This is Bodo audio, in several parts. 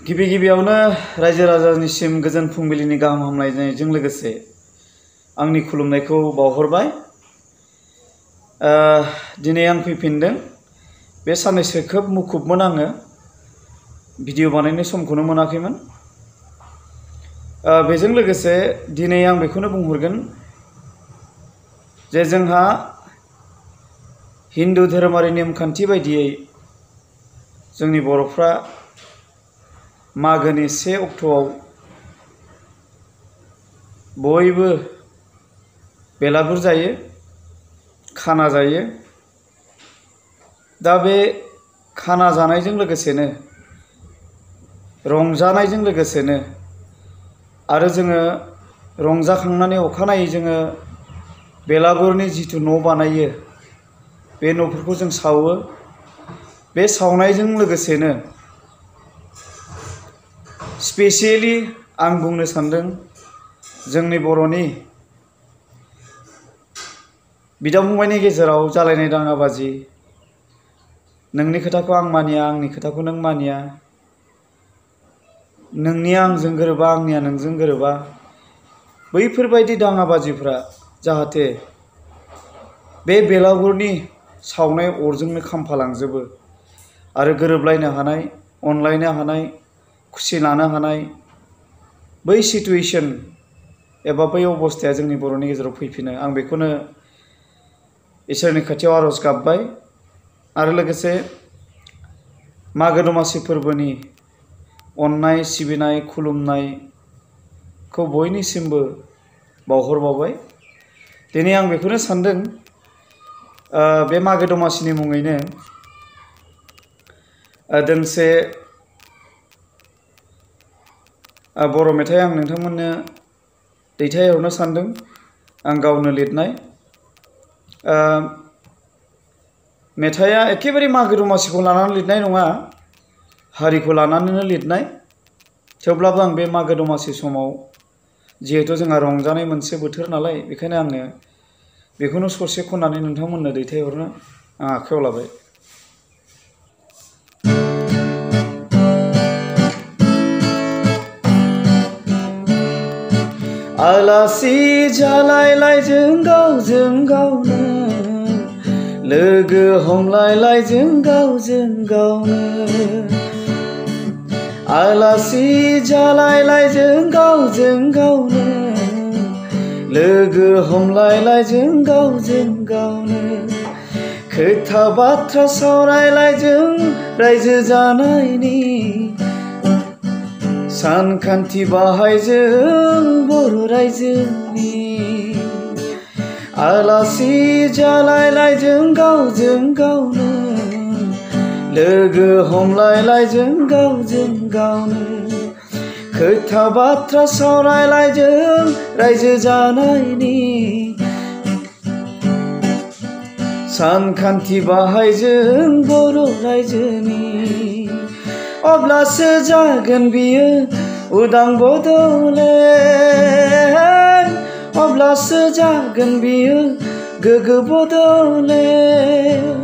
गिबि गिबियावनो रायजो राजानिसिम गोजोन फुंबिलिनि गाहाम हामलायनायजों लोगोसे आंनि खुलुमनायखौ बावहरबाय। दिनै आं फैफिनदों। बे साननैसो खोब मुखुबमोन आङो, भिडिअ बानायनो समखौनो मोनाखैमोन। बेजों लोगोसे दिनै आं बेखौनो बुंहरगोन जे जोंहा हिन्दु धोरोमारि नेमखान्थि बायदियै जोंनि बर'फ्रा मागोनि 1 अक्ट'आव बयबो बेलागुर जायो, खाना जायो। दा बे खाना जानायजों लोगोसेनो रंजानायजों लोगोसेनो आरो जोङो रंजाखांनानै अखानायै जोङो बेलागुरनि जिथु न' बानायो, बे न'फोरखौ जों सावो। बे सावनायजों लोगोसेनो स्पेसियेलि आं बुंनो सानदों जोंनि बर'नि बिदा फंबायनि गेजेराव जालायनाय दाङाबाजि, नोंनि खोथाखौ आं मानिया, आंनि खोथाखौ नों मानिया, नोंनिया आंजों गोरोबा, आंनिया नोंजों गोरोबा, बैफोरबायदि दाङाबाजिफ्रा जाहाथे बे बेलागुरनि सावनाय अरजोंनो खामफालांजोबो आरो गोरोबलायनो हानाय, अनलायनो हानाय, खुसि लानो हानाय बै सिटुएशन एबा बै अबस्थाया जोंनि बर'नि गेजेराव फैफिनो, आं बेखौनो इसोरनि खाथियाव आरज गाबबाय। आरो लोगोसे मागो दमासि फोरबोनि अननाय, सिबिनाय, खुलुमनायखौ बयनिसिमबो बावहरबावबाय। दिनै आं बेखौनो सानदों, बे मागो दमासिनि मुङैनो दोंसे बर' मेथाइ आं नोंथांमोननो दैथायहरनो सानदों, आं गावनो लिरनाय। मेथाइया एखेबारे मागो दमासिखौ लानानै लिरनाय नङा, हारिखौ लानानैनो लिरनाय। थेवब्लाबो आं बे मागो दमासि समाव जिहेथु जोंहा रंजानाय मोनसे बोथोर नालाय, बेखायनो आङो बेखौनो ससे खननानै नोंथांमोननो दैथायहरनो आं आखायाव लाबाय। आलासि जालायलाय जों गावनो, लोगो हमलायलाय जों गावनो। आलासि जालायलाय जों गावनो, लोगो हमलायलाय जों गावनो। खोथा बाथ्रा सावरायलाय जों रायजो जानायनि, सानखान्थि बाहाय जों बर' रायजोनि। आलासि जालायलाय जों गावनो, लोगो हमलायलाय जों गावनो। खोथा बाथ्रा सावरायलाय जों रायजो जानायनि, सानखान्थि बाहाय जों बर' रायजोनि। अब्लासो जागोन बियो उदां बड'लेण्ड, अब्लासो जागोन बियो गोग्गो बड'लेण्ड,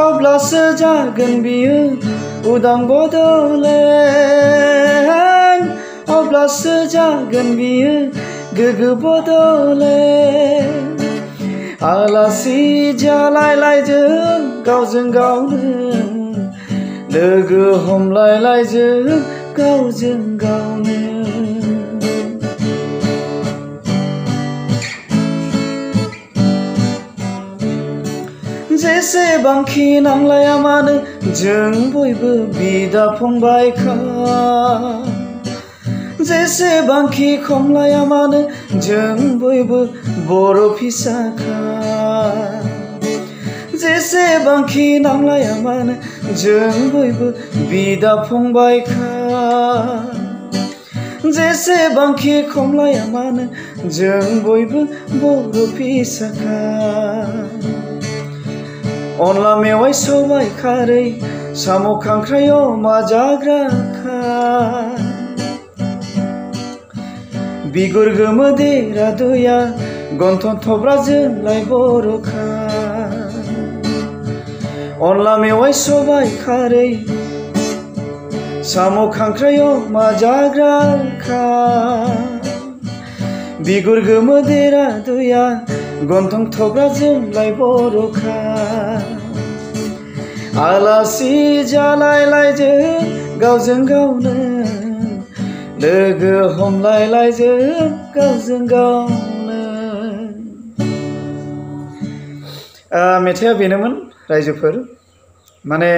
अब्लासो जागोन बियो उदां बड'लेण्ड, अब्लासो जागोन बियो गोग्गो बड'लेण्ड। आलासि जालायलाय जों गावनो, लोगो हमलायलाय जों गावनो। जेसेबांखि नांलाया मानो जों बयबो बिदा फंबायखा, जेसेबांखि खमलाया मानो जों बयबो बर' फिसाखा। जेसेबांखि नांलाया मानो जों बयबो बिदा फंबायखा, जेसेबांखि खमलाया मानो जों बयबो बर' फिसाखा। अनला मेवाइ सबाय खारै साम' खांख्राइ अमा जाग्राखा, बिगुर गोमो देरा दुया गन्थं थब्रा जोंलाय बर'खा। अनला मेवाइ सबाय खारै साम' खांख्रायाव मा जाग्राखा बिगुर गोमोदेरा दैया गन्थं थब्राजोंलाय बर'खा आलासि जालायलायजों गावजों गावनो लोगो हमलायलायजों गावजों गावनो। मेथाइआ बेनोमोन रायजोफोर। माने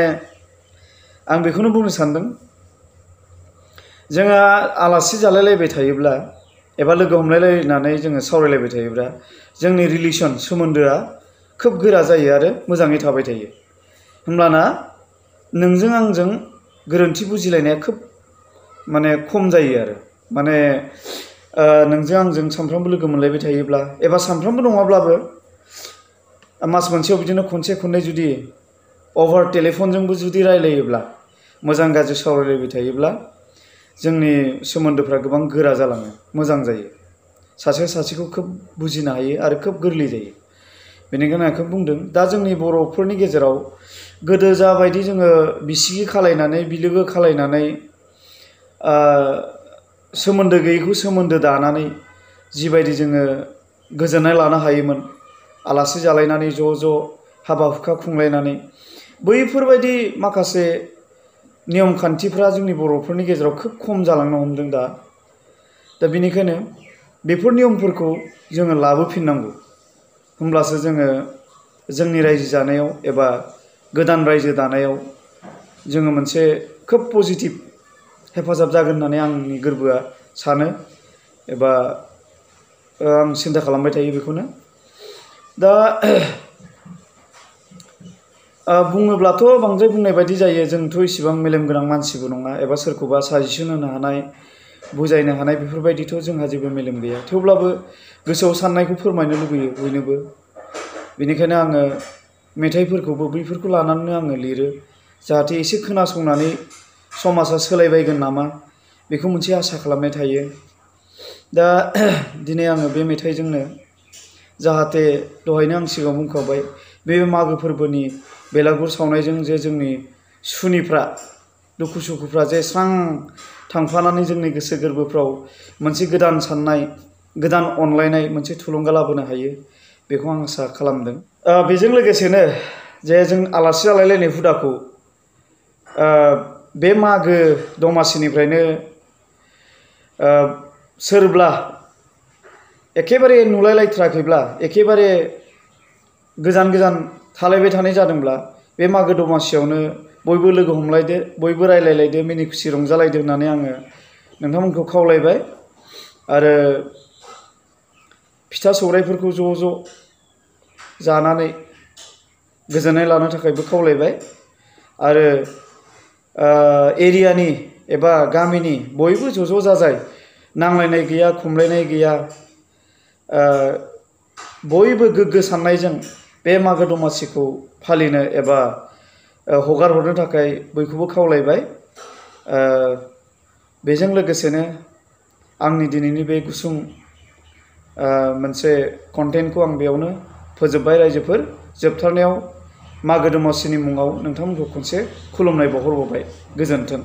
आं बेखौनो बुंनो सानदों, जोंहा आलासि जालायलायबाय थायोब्ला एबा लोगो हमलायलायनानै जोङो सावरायलायबाय थायोब्ला जोंनि रिलेसन सोमोन्दोआ खोब गोरा जायो आरो मोजाङै थाबाय थायो। होमब्लाना नोंजों आंजों गोरोन्थि बुजिलायनाया खोब माने खम जायो आरो माने नोंजों आंजों सानफ्रामबो लोगो मोनलायबाय थायोब्ला एबा सानफ्रामबो नङाब्लाबो मास मोनसेयाव बिदिनो खनसे खननै जुदि अभार टेलिफनजोंबो जुदि रायलायोब्ला मोजां गाज्रि सावरायलायबाय थायोब्ला जोंनि सोमोन्दोफ्रा गोबां गोरा जालाङो, मोजां जायो, सासेया सासेखौ खोब बुजिनो हायो आरो खोब गोरलै जायो। बेनिखायनो आं खोब बुंदों, दा जोंनि बर'फोरनि गेजेराव गोदो जाबायदि जोङो बिसिगि खालायनानै बिलोगो खालायनानै सोमोन्दो गैयैखौ सोमोन्दो दानानै जिबायदि जोङो गोजोननाय लानो हायोमोन, आलासि जालायनानै ज' ज' हाबा हुखा खुंलायनानै, बैफोरबायदि माखासे नियम खान्थिफ्रा जोंनि बर'फोरनि गेजेराव खोब खम जालांनो हमदों दा बेनिखायनो बेफोर नियमफोरखौ जोङो लाबोफिननांगौ। होमब्लासो जोङो जोंनि रायजो जानायाव एबा गोदान रायजो दानायाव जोङो मोनसे खोब पजिटिभ हेफाजाब जागोन होननानै आंनि गोरबोआ सानो एबा आं सिन्था खालामबाय थायो बेखौनो। दा बुङोब्लाथ' बांद्राय बुंनाय बायदि जायो, जोंथ' इसिबां मेलेम गोनां मानसिबो नङा एबा सोरखौबा साजेसन होनो हानाय बुजायनो हानाय बेफोरबायदिथ' जोंहा जेबो मेलेम गैया। थेवब्लाबो गोसोआव साननायखौ फोरमायनो लुबैयो बयनोबो। बेनिखायनो आङो मेथाइफोरखौबो बैफोरखौ लानानैनो आङो लिरो, जाहाथे एसे खोनासंनानै समाजा सोलायबायगोन नामा बेखौ मोनसे आसा खालामनाय थायो। दा दिनै आङो बे मेथाइजोंनो जाहाथे दहायनो आं सिगाङाव बुंखाबाय, बे मागो फोरबोनि बेलागुर सावनायजों जे जोंनि सुनिफ्रा दुखु सुखुफ्रा जे स्रां थांफानानै जोंनि गोसो गोरबोफ्राव मोनसे गोदान साननाय, गोदान अनलायनाय मोनसे थुलुंगा लाबोनो हायो, बेखौ आं आसा खालामदों। बेजों लोगोसेनो जे जों आलासि जालायलायनाय हुदाखौ बे मागो दमासिनिफ्रायनो सोरब्ला एखेबारे नुलायलायथाराखैब्ला, एखेबारे गोजान गोजान थालायबाय थानाय जादोंब्ला बे मागो दमासियावनो बयबो लोगो हमलायदो, बयबो रायलायलायदो, मिनि खुसि रंजालायदो होननानै आङो नोंथांमोनखौ खावलायबाय। आरो फिथा सौराइफोरखौ ज' ज' जानानै गोजोननाय लानो थाखायबो खावलायबाय। आरो एरियानि एबा गामिनि बयबो ज' ज' जाजाय, नांलायनाय गैया, खमलायनाय गैया, बयबो गोग्गो साननायजों बे मागो दमासिखौ फालिनो एबा हगार हरनो थाखाय बयखौबो खावलायबाय। बेजों लोगोसेनो आंनि दिनैनि बे गुसुं मोनसे कन्टेन्टखौ आं बेयावनो फोजोबबाय रायजोफोर। जोबथारनायाव मागो दमासिनि मुङाव नोंथांमोनखौ खनसे खुलुमनाय बावहरबावबाय। गोजोन्थों।